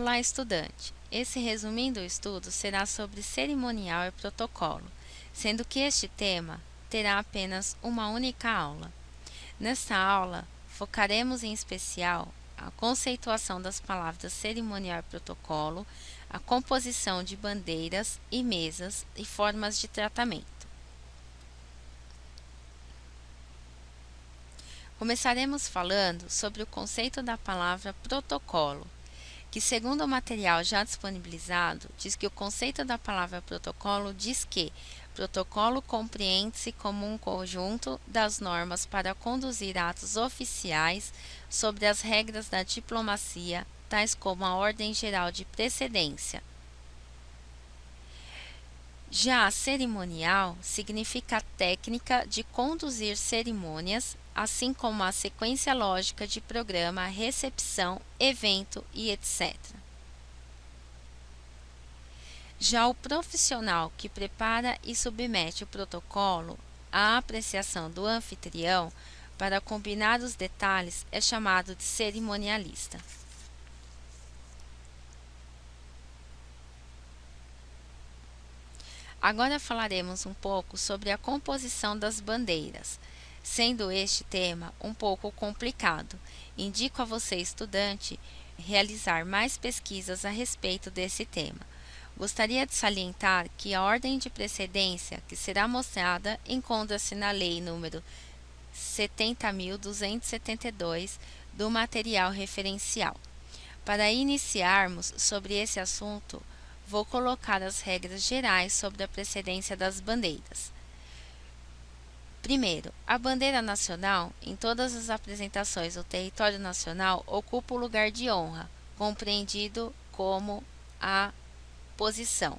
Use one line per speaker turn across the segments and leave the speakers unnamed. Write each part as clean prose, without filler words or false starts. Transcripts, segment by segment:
Olá, estudante! Esse resumindo o estudo será sobre cerimonial e protocolo, sendo que este tema terá apenas uma única aula. Nesta aula, focaremos em especial a conceituação das palavras cerimonial e protocolo, a composição de bandeiras e mesas e formas de tratamento. Começaremos falando sobre o conceito da palavra protocolo, que, segundo o material já disponibilizado, diz que o conceito da palavra protocolo diz que protocolo compreende-se como um conjunto das normas para conduzir atos oficiais sobre as regras da diplomacia, tais como a ordem geral de precedência. Já a cerimonial significa a técnica de conduzir cerimônias, assim como a sequência lógica de programa, recepção, evento e etc. Já o profissional que prepara e submete o protocolo à apreciação do anfitrião para combinar os detalhes é chamado de cerimonialista. Agora falaremos um pouco sobre a composição das bandeiras. Sendo este tema um pouco complicado, indico a você, estudante, realizar mais pesquisas a respeito desse tema. Gostaria de salientar que a ordem de precedência que será mostrada encontra-se na Lei nº 70.272 do material referencial. Para iniciarmos sobre esse assunto, vou colocar as regras gerais sobre a precedência das bandeiras. Primeiro, a bandeira nacional, em todas as apresentações do território nacional, ocupa o lugar de honra, compreendido como a posição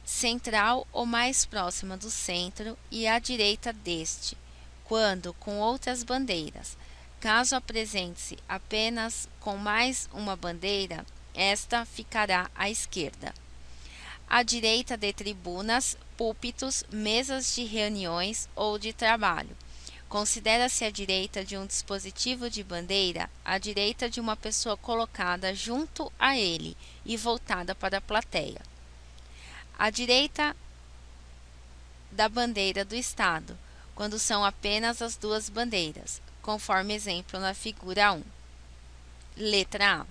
central ou mais próxima do centro e à direita deste, quando com outras bandeiras. Caso apresente-se apenas com mais uma bandeira, esta ficará à esquerda. À direita de tribunas, púlpitos, mesas de reuniões ou de trabalho. Considera-se à direita de um dispositivo de bandeira a direita de uma pessoa colocada junto a ele e voltada para a plateia. À direita da bandeira do Estado, quando são apenas as duas bandeiras, conforme exemplo na figura 1. Letra A.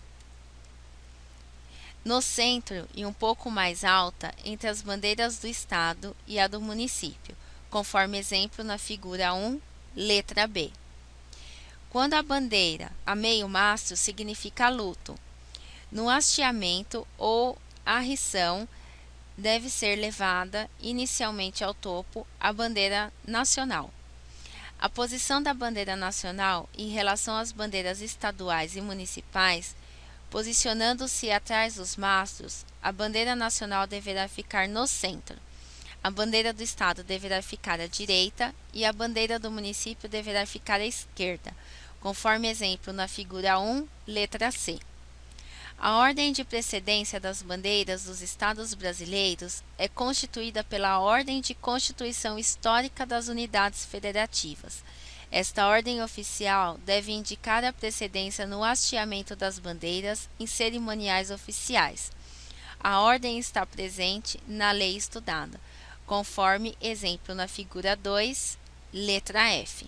No centro e um pouco mais alta entre as bandeiras do Estado e a do município, conforme exemplo na figura 1, letra B. Quando a bandeira a meio mastro significa luto. No hasteamento ou arrição deve ser levada inicialmente ao topo a bandeira nacional. A posição da bandeira nacional em relação às bandeiras estaduais e municipais, posicionando-se atrás dos mastros, a bandeira nacional deverá ficar no centro, a bandeira do estado deverá ficar à direita e a bandeira do município deverá ficar à esquerda, conforme exemplo na figura 1, letra C. A ordem de precedência das bandeiras dos estados brasileiros é constituída pela Ordem de Constituição Histórica das Unidades Federativas. Esta ordem oficial deve indicar a precedência no hasteamento das bandeiras em cerimoniais oficiais. A ordem está presente na lei estudada, conforme exemplo na figura 2, letra F.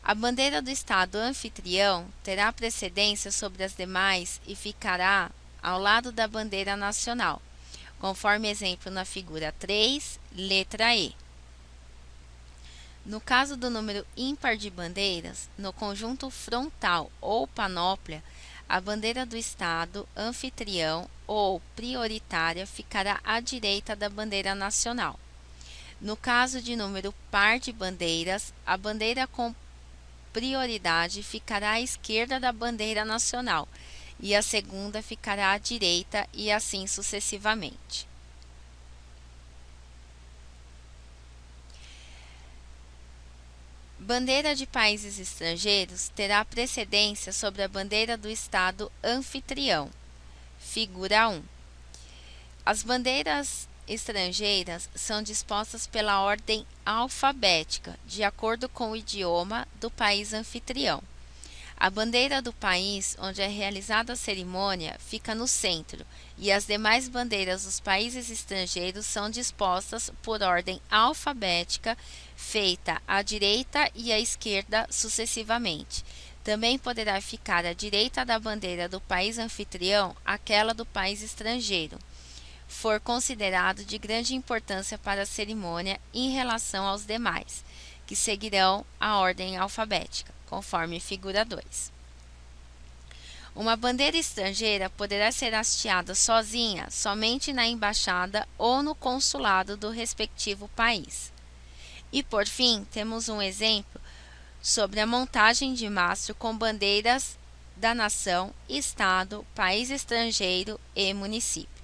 A bandeira do Estado anfitrião terá precedência sobre as demais e ficará ao lado da bandeira nacional, conforme exemplo na figura 3, letra E. No caso do número ímpar de bandeiras, no conjunto frontal ou panóplia, a bandeira do Estado anfitrião ou prioritária ficará à direita da bandeira nacional. No caso de número par de bandeiras, a bandeira com prioridade ficará à esquerda da bandeira nacional e a segunda ficará à direita e assim sucessivamente. Bandeira de países estrangeiros terá precedência sobre a bandeira do Estado anfitrião. Figura 1. As bandeiras estrangeiras são dispostas pela ordem alfabética, de acordo com o idioma do país anfitrião. A bandeira do país onde é realizada a cerimônia fica no centro e as demais bandeiras dos países estrangeiros são dispostas por ordem alfabética, feita à direita e à esquerda sucessivamente. Também poderá ficar à direita da bandeira do país anfitrião aquela do país estrangeiro, for considerado de grande importância para a cerimônia em relação aos demais, que seguirão a ordem alfabética, conforme figura 2. Uma bandeira estrangeira poderá ser hasteada sozinha somente na embaixada ou no consulado do respectivo país. E por fim, temos um exemplo sobre a montagem de mastro com bandeiras da nação, estado, país estrangeiro e município.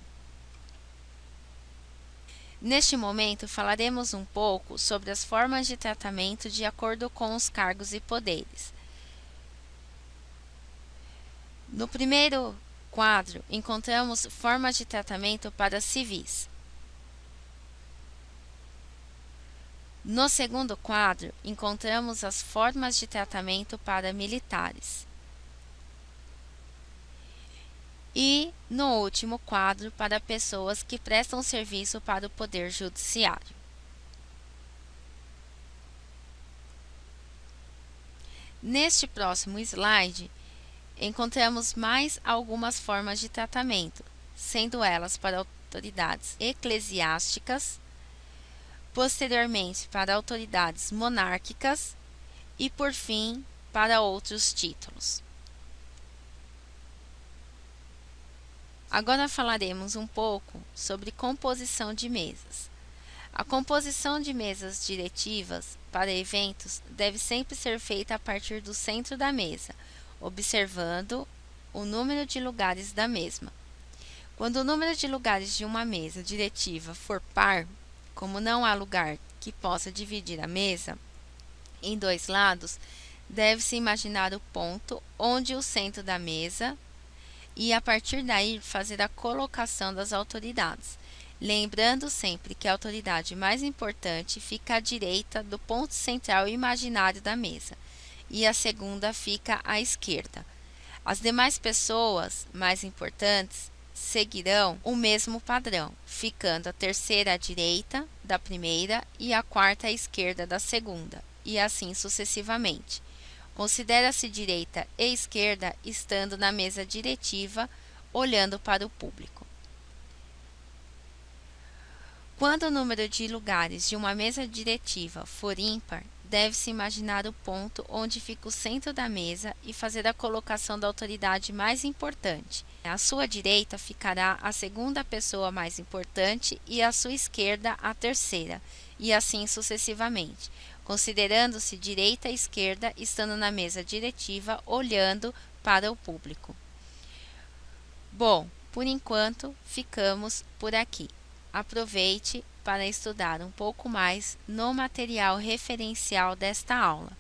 Neste momento, falaremos um pouco sobre as formas de tratamento de acordo com os cargos e poderes. No primeiro quadro, encontramos formas de tratamento para civis. No segundo quadro, encontramos as formas de tratamento para militares. E, no último quadro, para pessoas que prestam serviço para o Poder Judiciário. Neste próximo slide, encontramos mais algumas formas de tratamento, sendo elas para autoridades eclesiásticas, posteriormente para autoridades monárquicas e, por fim, para outros títulos. Agora falaremos um pouco sobre composição de mesas. A composição de mesas diretivas para eventos deve sempre ser feita a partir do centro da mesa, observando o número de lugares da mesma. Quando o número de lugares de uma mesa diretiva for par, como não há lugar que possa dividir a mesa em dois lados, deve-se imaginar o ponto onde o centro da mesa e, a partir daí, fazer a colocação das autoridades, lembrando sempre que a autoridade mais importante fica à direita do ponto central imaginário da mesa e a segunda fica à esquerda. As demais pessoas mais importantes seguirão o mesmo padrão, ficando a terceira à direita da primeira e a quarta à esquerda da segunda, e assim sucessivamente. Considera-se direita e esquerda estando na mesa diretiva, olhando para o público. Quando o número de lugares de uma mesa diretiva for ímpar, deve-se imaginar o ponto onde fica o centro da mesa e fazer a colocação da autoridade mais importante. À sua direita ficará a segunda pessoa mais importante e à sua esquerda a terceira, e assim sucessivamente, considerando-se direita e esquerda estando na mesa diretiva, olhando para o público. Bom, por enquanto, ficamos por aqui. Aproveite para estudar um pouco mais no material referencial desta aula.